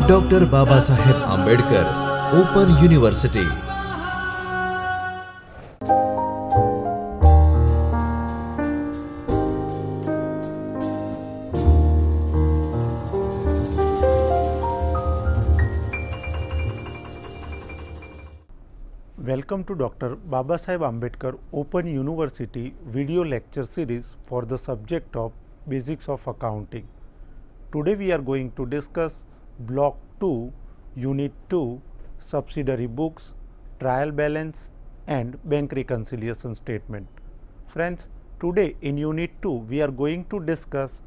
Doctor Babasaheb Ambedkar open university. Welcome to Dr. Babasaheb Ambedkar Open University video lecture series for the subject of Basics of Accounting. Today we are going to discuss Block 2, Unit 2, Subsidiary Books, Trial Balance and Bank Reconciliation Statement. Friends, today in Unit 2 we are going to discuss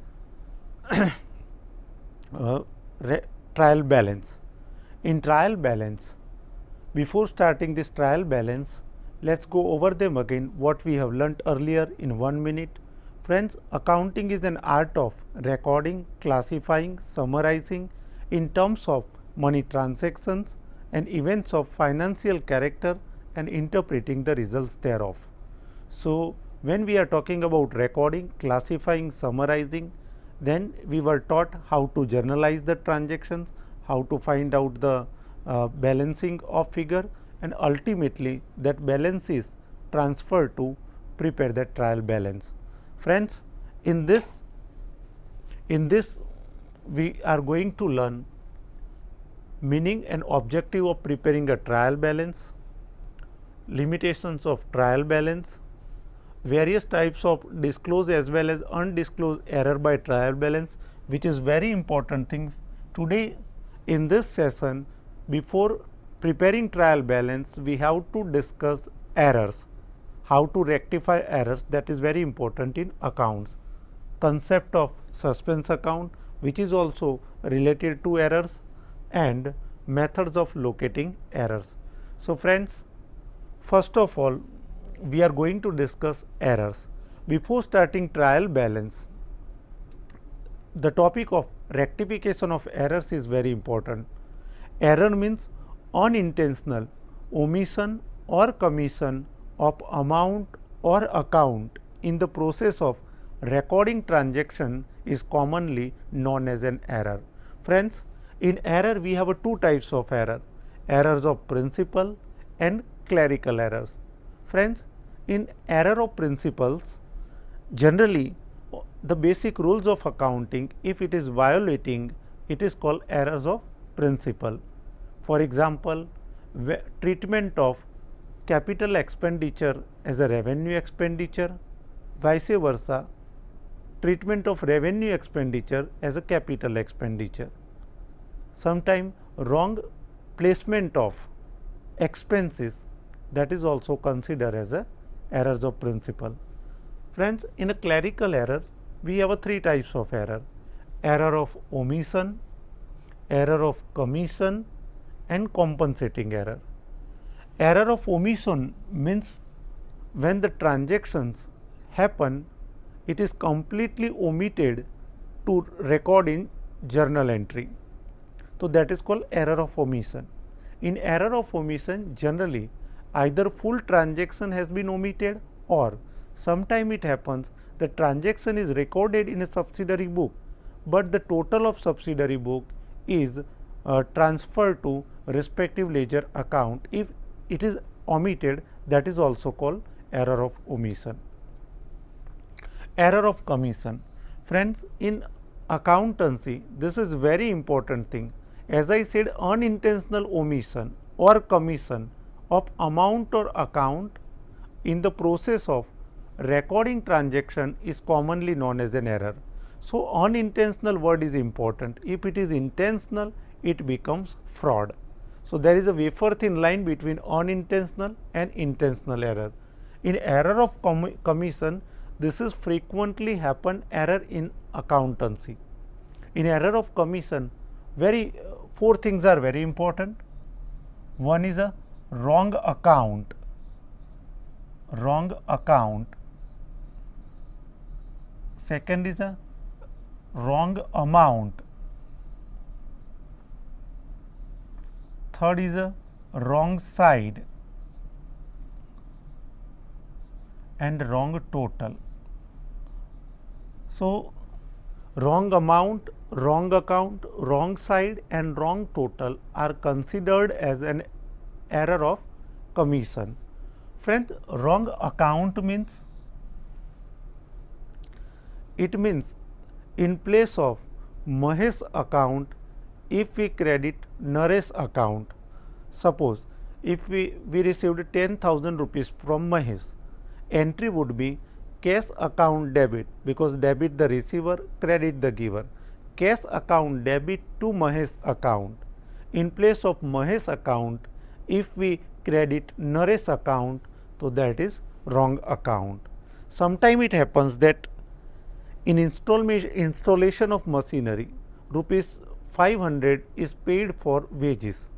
trial balance. In trial balance, before starting this trial balance, let's go over them again what we have learnt earlier in 1 minute. Friends, accounting is an art of recording, classifying, summarizing in terms of money transactions and events of financial character and interpreting the results thereof. So, when we are talking about recording, classifying, summarizing, then we were taught how to journalize the transactions, how to find out the balancing of figure, and ultimately that balance is transferred to prepare the trial balance. Friends, in this we are going to learn meaning and objective of preparing a trial balance, limitations of trial balance, various types of disclosed as well as undisclosed error by trial balance, which is very important thing. Today in this session, before preparing trial balance, we have to discuss errors, how to rectify errors, that is very important in accounts. Concept of suspense account, which is also related to errors, and methods of locating errors. So, friends, first of all we are going to discuss errors. Before starting trial balance, the topic of rectification of errors is very important. Error means unintentional omission or commission of amount or account in the process of recording transaction is commonly known as an error. Friends, in error we have two types of error: errors of principle and clerical errors. Friends, in error of principles, generally the basic rules of accounting, if it is violating, it is called errors of principle. For example, treatment of capital expenditure as a revenue expenditure, vice versa, treatment of revenue expenditure as a capital expenditure. Sometimes wrong placement of expenses, that is also considered as a errors of principle. Friends, in a clerical error we have three types of error: error of omission, error of commission and compensating error. Error of omission means when the transactions happen, it is completely omitted to record in journal entry. So, that is called error of omission. In error of omission, generally either full transaction has been omitted, or sometime it happens the transaction is recorded in a subsidiary book, but the total of subsidiary book is transferred to respective ledger account. If it is omitted, that is also called error of omission. Error of commission. Friends, in accountancy this is very important thing. As I said, unintentional omission or commission of amount or account in the process of recording transaction is commonly known as an error. So, unintentional word is important. If it is intentional, it becomes fraud. So, there is a wafer thin line between unintentional and intentional error. In error of commission, this is frequently happen error in accountancy. In error of commission, four things are very important. One is a wrong account. Second is a wrong amount. Third is a wrong side and wrong total. So, wrong amount, wrong account, wrong side and wrong total are considered as an error of commission. Friends, wrong account means, it means in place of Mahesh account, if we credit Naresh account. Suppose if we received 10,000 rupees from Mahesh, entry would be cash account debit, because debit the receiver, credit the giver. Cash account debit to Mahesh account. In place of Mahesh account, if we credit Naresh account, so that is wrong account. Sometime it happens that in installation of machinery, rupees 500 is paid for wages.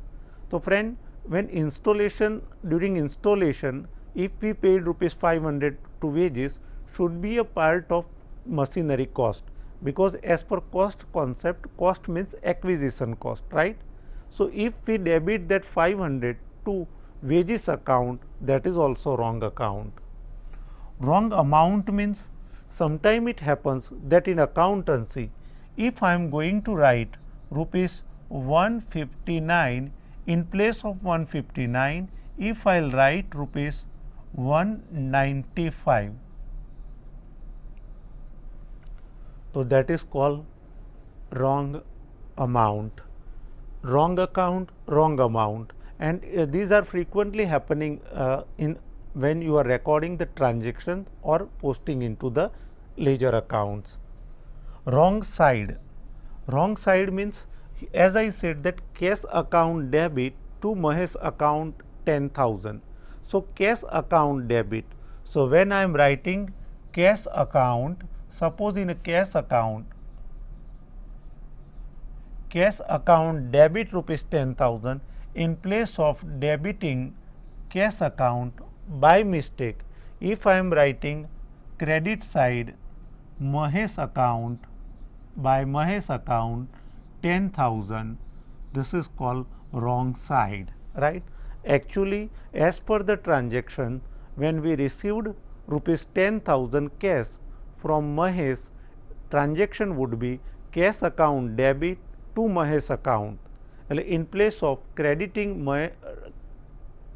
So, friend, when during installation, if we paid rupees 500 to wages, should be a part of machinery cost, because as per cost concept, cost means acquisition cost, right. So, if we debit that 500 to wages account, that is also wrong account. Wrong amount means, sometime it happens that in accountancy, if I am going to write rupees 159, in place of 159, if I will write rupees 195, so that is called wrong amount. Wrong account, wrong amount, and these are frequently happening in when you are recording the transaction or posting into the ledger accounts. Wrong side. Wrong side means, as I said, that cash account debit to Mahesh account 10,000. So, cash account debit. So, when I am writing cash account, suppose in a cash account debit rupees 10,000, in place of debiting cash account, by mistake, if I am writing credit side Mahesh account, by Mahesh account 10,000, this is called wrong side, right. Actually, as per the transaction, when we received rupees 10,000 cash from Mahesh, transaction would be cash account debit to Mahesh account. In place of crediting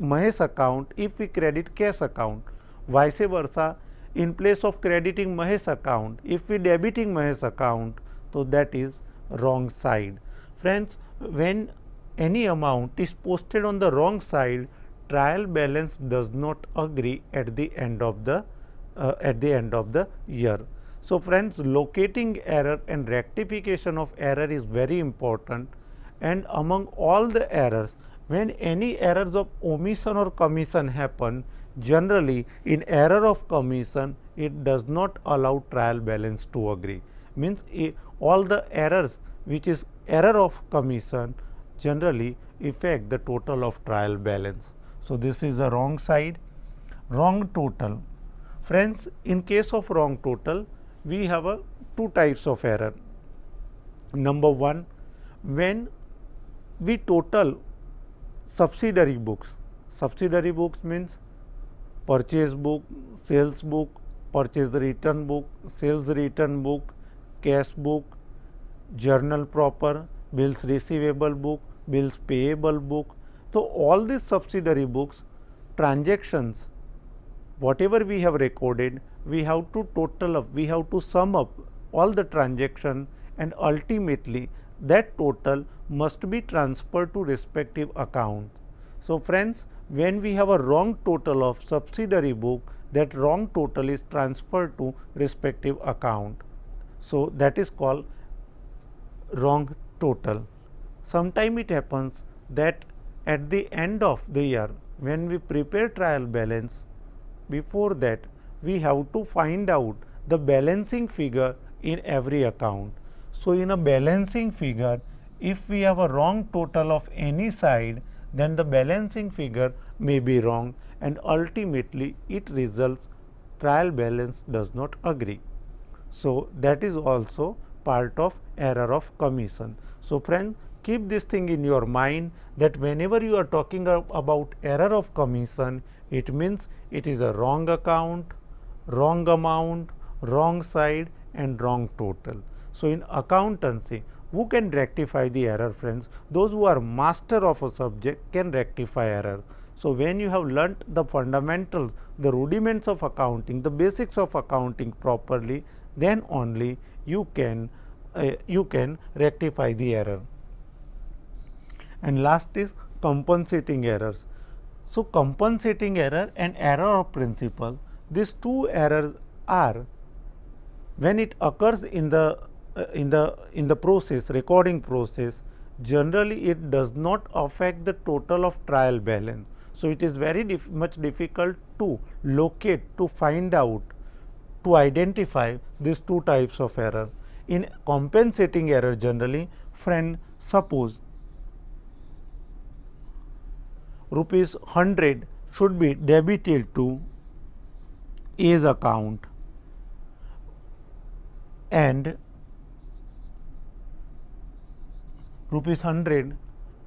Mahesh account, if we credit cash account, vice versa, in place of crediting Mahesh account, if we debiting Mahesh account, so that is wrong side. Friends, when any amount is posted on the wrong side, trial balance does not agree at the end of the year. So, friends, locating error and rectification of error is very important, and among all the errors, when any errors of omission or commission happen, generally in error of commission, it does not allow trial balance to agree. Means all the errors which is error of commission generally affect the total of trial balance. So, this is the wrong side. Wrong total. Friends, in case of wrong total, we have two types of error. Number one, when we total subsidiary books. Subsidiary books means purchase book, sales book, purchase return book, sales return book, cash book, journal proper, bills receivable book, bills payable book. So, all these subsidiary books, transactions, whatever we have recorded, we have to total up, we have to sum up all the transaction, and ultimately that total must be transferred to respective account. So, friends, when we have a wrong total of subsidiary book, that wrong total is transferred to respective account. So, that is called wrong total. Sometime it happens that at the end of the year, when we prepare trial balance, before that we have to find out the balancing figure in every account. So, in a balancing figure, if we have a wrong total of any side, then the balancing figure may be wrong, and ultimately it results trial balance does not agree. So, that is also part of error of commission. So, friend, keep this thing in your mind that whenever you are talking about error of commission, it means it is a wrong account, wrong amount, wrong side and wrong total. So in accountancy, who can rectify the error, friends? Those who are master of a subject can rectify error. So when you have learnt the fundamentals, the rudiments of accounting, the basics of accounting properly, then only you can rectify the error. And last is compensating errors. So compensating error and error of principle, these two errors are, when it occurs in the process, recording process, generally it does not affect the total of trial balance. So it is very much difficult to locate, to find out, to identify these two types of error. In compensating error, generally, friend, suppose rupees 100 should be debited to A's account and rupees 100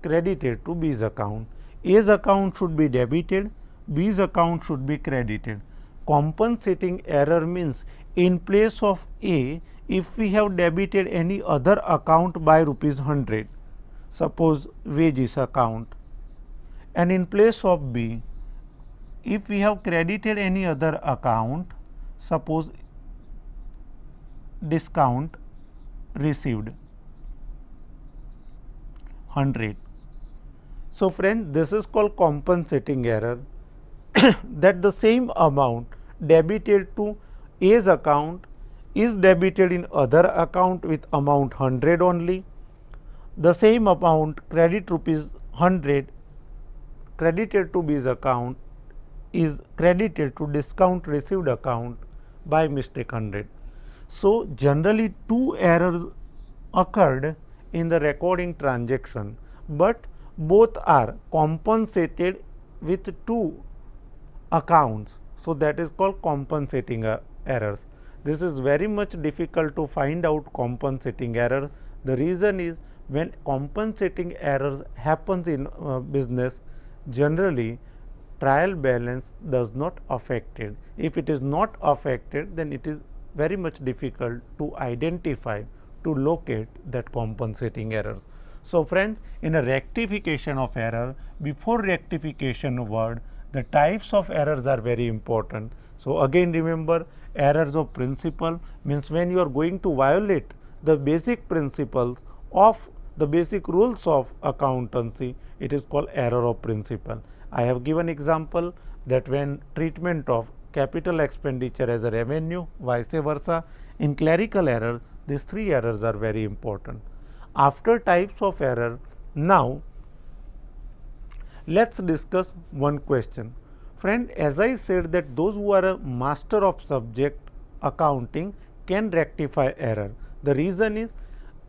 credited to B's account. A's account should be debited, B's account should be credited. Compensating error means in place of A, if we have debited any other account by rupees 100, suppose wages account, and in place of B, if we have credited any other account, suppose discount received 100. So friend, this is called compensating error that the same amount debited to A's account is debited in other account with amount 100 only. The same amount credit rupees 100 credited to B's account is credited to discount received account by mistake 100. So generally two errors occurred in the recording transaction, but both are compensated with two accounts. So that is called compensating errors. This is very much difficult to find out compensating errors. The reason is, when compensating errors happens in business, generally trial balance does not affected. If it is not affected, then it is very much difficult to identify, to locate that compensating errors. So friends, in a rectification of error, before rectification word, the types of errors are very important. So again remember, errors of principle means when you are going to violate the basic principles of the basic rules of accountancy, it is called error of principle. I have given example that when treatment of capital expenditure as a revenue, vice versa. In clerical error, these three errors are very important. After types of error, now let's discuss one question. Friend, as I said that those who are a master of subject accounting can rectify error. The reason is,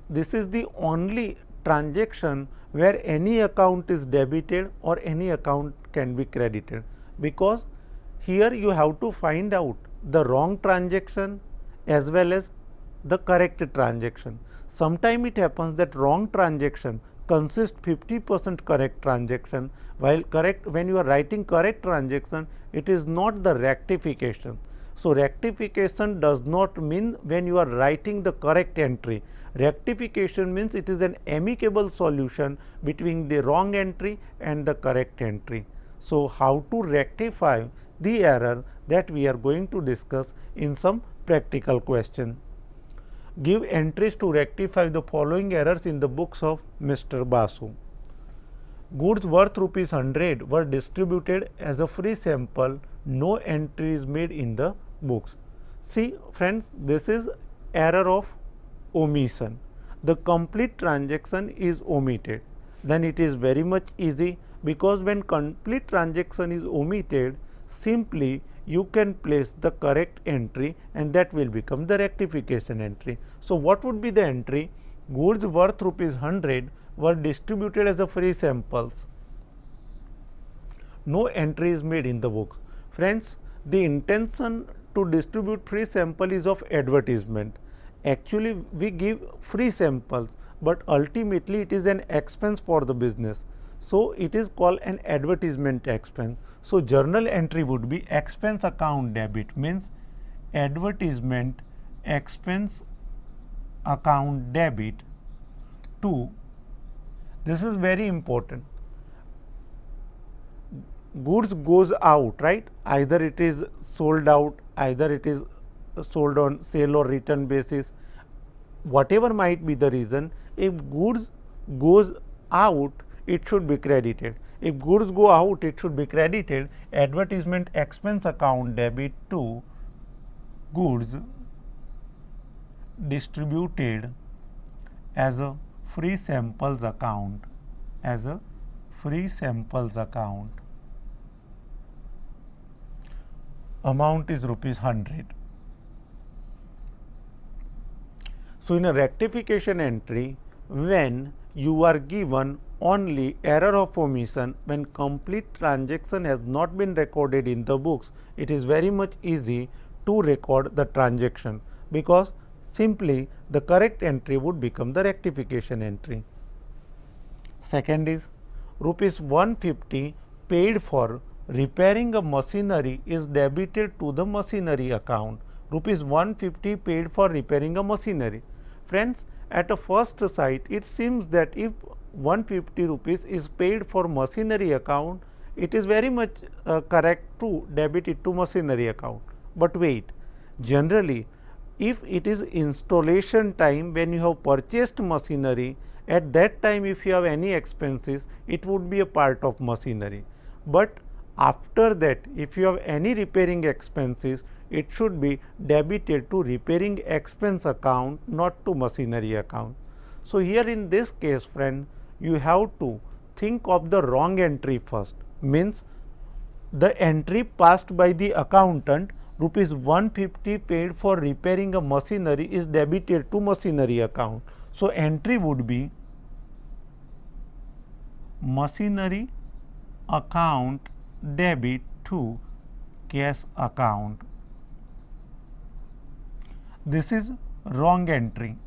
this is the only transaction where any account is debited or any account can be credited, because here you have to find out the wrong transaction as well as the correct transaction. Sometime it happens that wrong transaction consists 50% correct transaction, while correct, when you are writing correct transaction, it is not the rectification. So rectification does not mean when you are writing the correct entry. Rectification means it is an amicable solution between the wrong entry and the correct entry. So how to rectify the error, that we are going to discuss in some practical question. Give entries to rectify the following errors in the books of Mr. Basu. Goods worth rupees 100 were distributed as a free sample. No entry is made in the books. See friends, this is error of omission. The complete transaction is omitted. Then it is very much easy, because when complete transaction is omitted, simply you can place the correct entry and that will become the rectification entry. So what would be the entry? Goods worth rupees 100 were distributed as a free samples. No entry is made in the books. Friends, the intention to distribute free sample is of advertisement. Actually we give free samples, but ultimately it is an expense for the business. So it is called an advertisement expense. So journal entry would be expense account debit, means advertisement expense account debit to, this is very important, goods goes out, right? Either it is sold out, either it is sold on sale or return basis, whatever might be the reason. If goods goes out, it should be credited. If goods go out, it should be credited. Advertisement expense account debit to goods distributed as a free samples account, as a free samples account. Amount is ₹100. So, in a rectification entry, when you are given only error of omission, when complete transaction has not been recorded in the books, it is very much easy to record the transaction, because simply the correct entry would become the rectification entry. Second is ₹150 paid for repairing a machinery is debited to the machinery account. ₹150 paid for repairing a machinery. Friends, at a first sight, it seems that if ₹150 is paid for machinery account, it is very much correct to debit it to machinery account. But wait, generally, if it is installation time, when you have purchased machinery, at that time if you have any expenses, it would be a part of machinery. But after that, if you have any repairing expenses, it should be debited to repairing expense account, not to machinery account. So, here in this case, friend, you have to think of the wrong entry first, means the entry passed by the accountant, ₹150 paid for repairing a machinery is debited to machinery account. So, entry would be machinery account debit to cash account. This is wrong entry.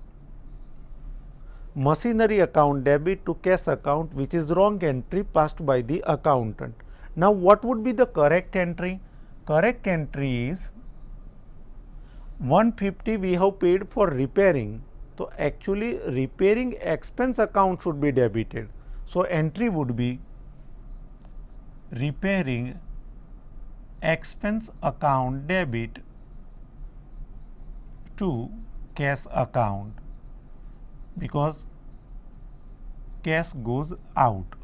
Machinery account debit to cash account, which is wrong entry passed by the accountant. Now, what would be the correct entry? Correct entry is ₹150 we have paid for repairing. So, actually repairing expense account should be debited. So, entry would be repairing expense account debit to cash account, because cash goes out,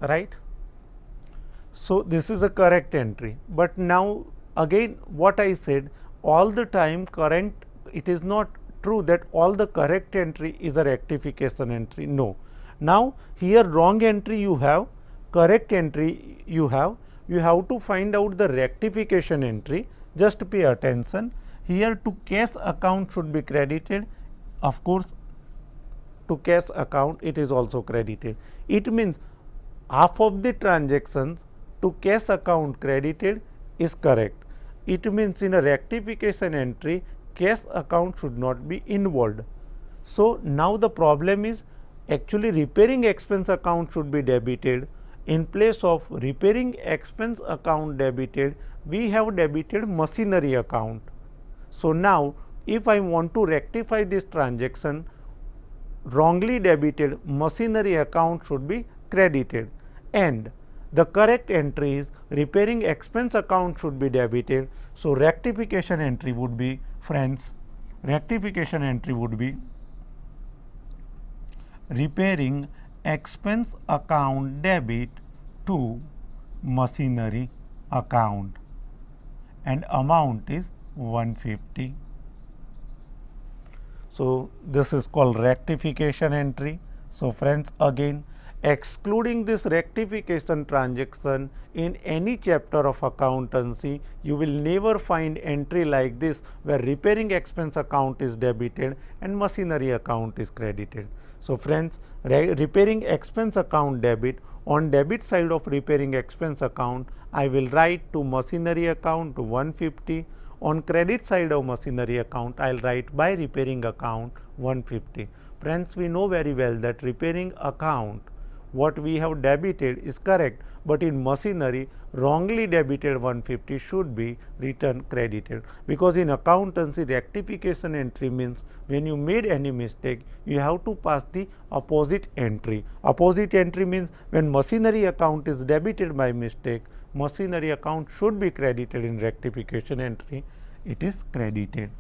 right. So, this is a correct entry. But now again what I said, all the time correct, it is not true that all the correct entry is a rectification entry. No. Now, here wrong entry you have, correct entry you have to find out the rectification entry. Just pay attention. Here to cash account should be credited. Of course, to cash account it is also credited. It means half of the transactions to cash account credited is correct. It means in a rectification entry, cash account should not be involved. So, now the problem is actually repairing expense account should be debited. In place of repairing expense account debited, we have debited machinery account. So, now if I want to rectify this transaction, wrongly debited machinery account should be credited, and the correct entry is repairing expense account should be debited. So, rectification entry would be, friends, rectification entry would be repairing expense account debit to machinery account, and amount is 150. So, this is called rectification entry. So, friends, again, excluding this rectification transaction in any chapter of accountancy, you will never find entry like this where repairing expense account is debited and machinery account is credited. So, friends, repairing expense account debit, on debit side of repairing expense account, I will write to machinery account to 150. On credit side of machinery account, I will write by repairing account 150. Friends, we know very well that repairing account what we have debited is correct, but in machinery wrongly debited 150 should be returned credited, because in accountancy rectification entry means when you made any mistake you have to pass the opposite entry. Opposite entry means when machinery account is debited by mistake, machinery account should be credited. In rectification entry it is credited.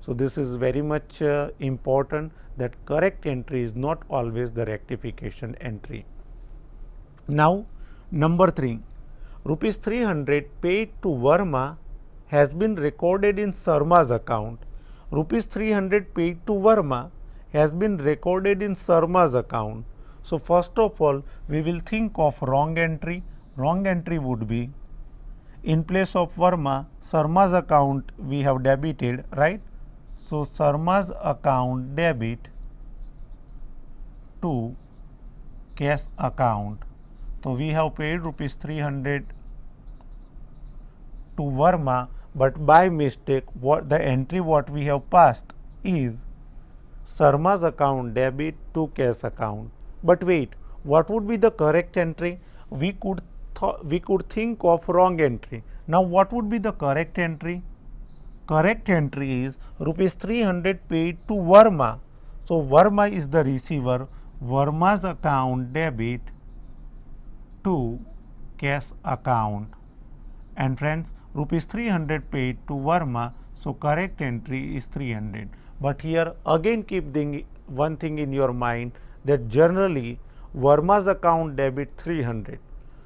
So, this is very much important, that correct entry is not always the rectification entry. Now, number 3, rupees 300 paid to Verma has been recorded in Sarma's account. Rupees 300 paid to Verma has been recorded in Sarma's account. So, first of all we will think of wrong entry. Wrong entry would be, in place of Verma, Sarma's account we have debited, right. So, Sarma's account debit to cash account. So, we have paid rupees 300 to Verma, but by mistake what the entry what we have passed is Sarma's account debit to cash account. But wait, what would be the correct entry? We could think of wrong entry. Now, what would be the correct entry? Correct entry is rupees 300 paid to Verma. So, Verma is the receiver. Verma's account debit to cash account. And friends, rupees 300 paid to Verma. So, correct entry is 300. But here again keep one thing in your mind, that generally Verma's account debit 300.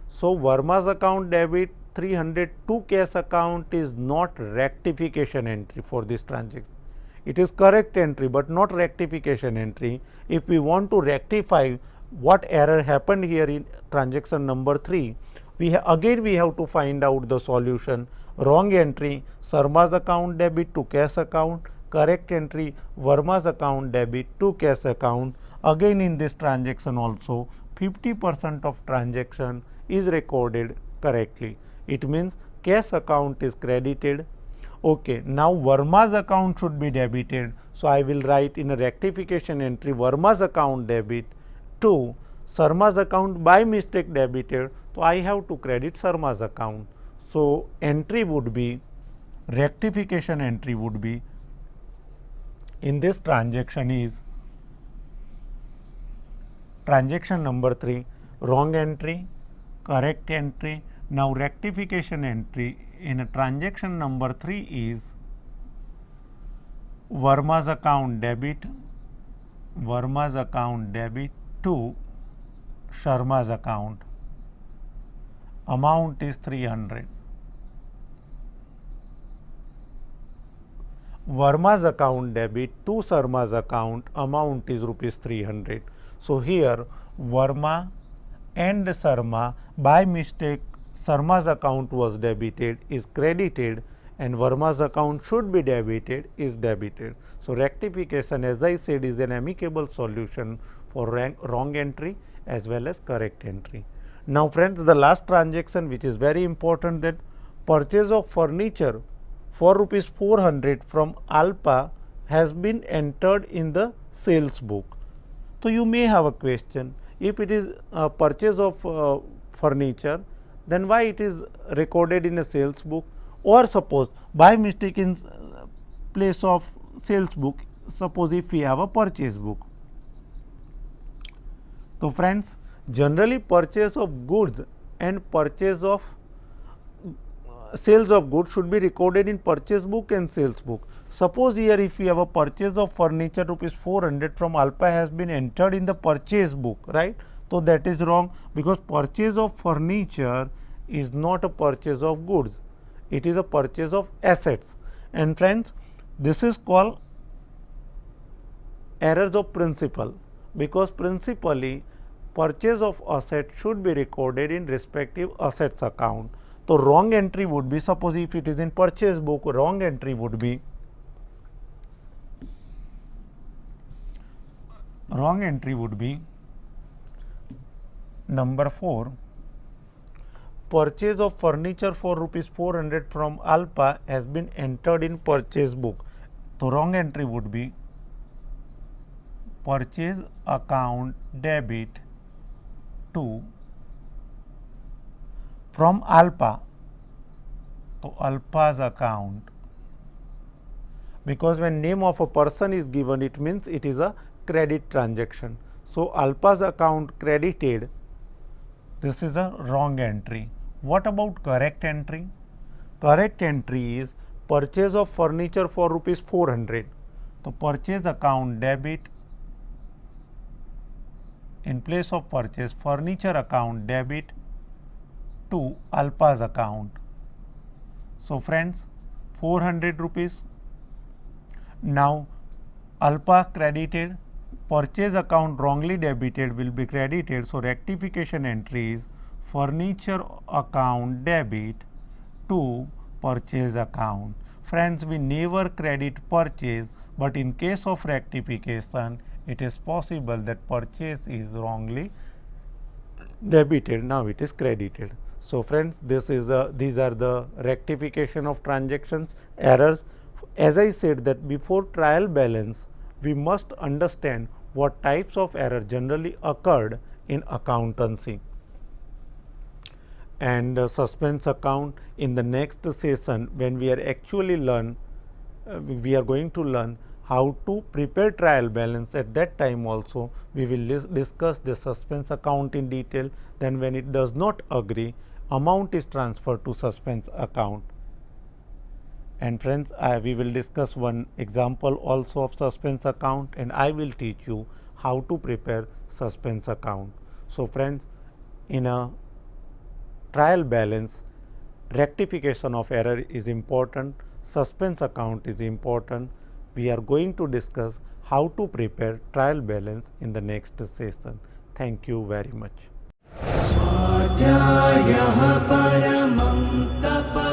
So, Verma's account debit 300 to cash account is not rectification entry for this transaction. It is correct entry, but not rectification entry. If we want to rectify what error happened here in transaction number 3, we have to find out the solution. Wrong entry, Sarma's account debit to cash account. Correct entry, Verma's account debit to cash account. Again in this transaction also 50% of transaction is recorded correctly. It means cash account is credited. Okay, now Verma's account should be debited. So, I will write in a rectification entry Verma's account debit to Sarma's account by mistake debited. So, I have to credit Sarma's account. So, entry would be, rectification entry would be in this transaction is transaction number 3, wrong entry, correct entry. Now, rectification entry in a transaction number 3 is Verma's account debit to Sharma's account. Amount is 300. Verma's account debit to Sharma's account, amount is rupees 300. So, here Verma and Sharma, by mistake Sharma's account was debited is credited, and Verma's account should be debited is debited. So, rectification, as I said, is an amicable solution for wrong entry as well as correct entry. Now, friends, the last transaction which is very important, that purchase of furniture for rupees 400 from Alpa has been entered in the sales book. So, you may have a question, if it is a purchase of furniture, then why it is recorded in a sales book? Or suppose by mistake in place of sales book, suppose if we have a purchase book. So, friends, generally purchase of goods and purchase of sales of goods should be recorded in purchase book and sales book. Suppose here if we have a purchase of furniture rupees 400 from Alpa has been entered in the purchase book, right. So, that is wrong, because purchase of furniture is not a purchase of goods, it is a purchase of assets. And friends, this is called errors of principle, because principally purchase of asset should be recorded in respective assets account. So, wrong entry would be, suppose if it is in purchase book, wrong entry would be, number 4, purchase of furniture for rupees 400 from Alpa has been entered in purchase book. So, wrong entry would be purchase account debit to from alpha, so alpha's account, because when name of a person is given, it means it is a credit transaction. So, alpha's account credited, this is a wrong entry. What about correct entry? Correct entry is purchase of furniture for rupees 400. So, purchase account debit, in place of purchase, furniture account debit to alpha's account. So, friends, 400 rupees. Now, alpha credited, purchase account wrongly debited will be credited. So, rectification entry is furniture account debit to purchase account. Friends, we never credit purchase, but in case of rectification, it is possible that purchase is wrongly debited, now it is credited. So, friends, these are the rectification of transactions errors. As I said that before trial balance, we must understand what types of error generally occurred in accountancy. And suspense account, in the next session, when we are actually we are going to learn how to prepare trial balance. At that time also we will discuss the suspense account in detail. Then when it does not agree, amount is transferred to suspense account. And friends, we will discuss one example also of suspense account, and I will teach you how to prepare suspense account. So, friends, in a trial balance, rectification of error is important, suspense account is important. We are going to discuss how to prepare trial balance in the next session. Thank you very much. स्वाध्यायः परमं तप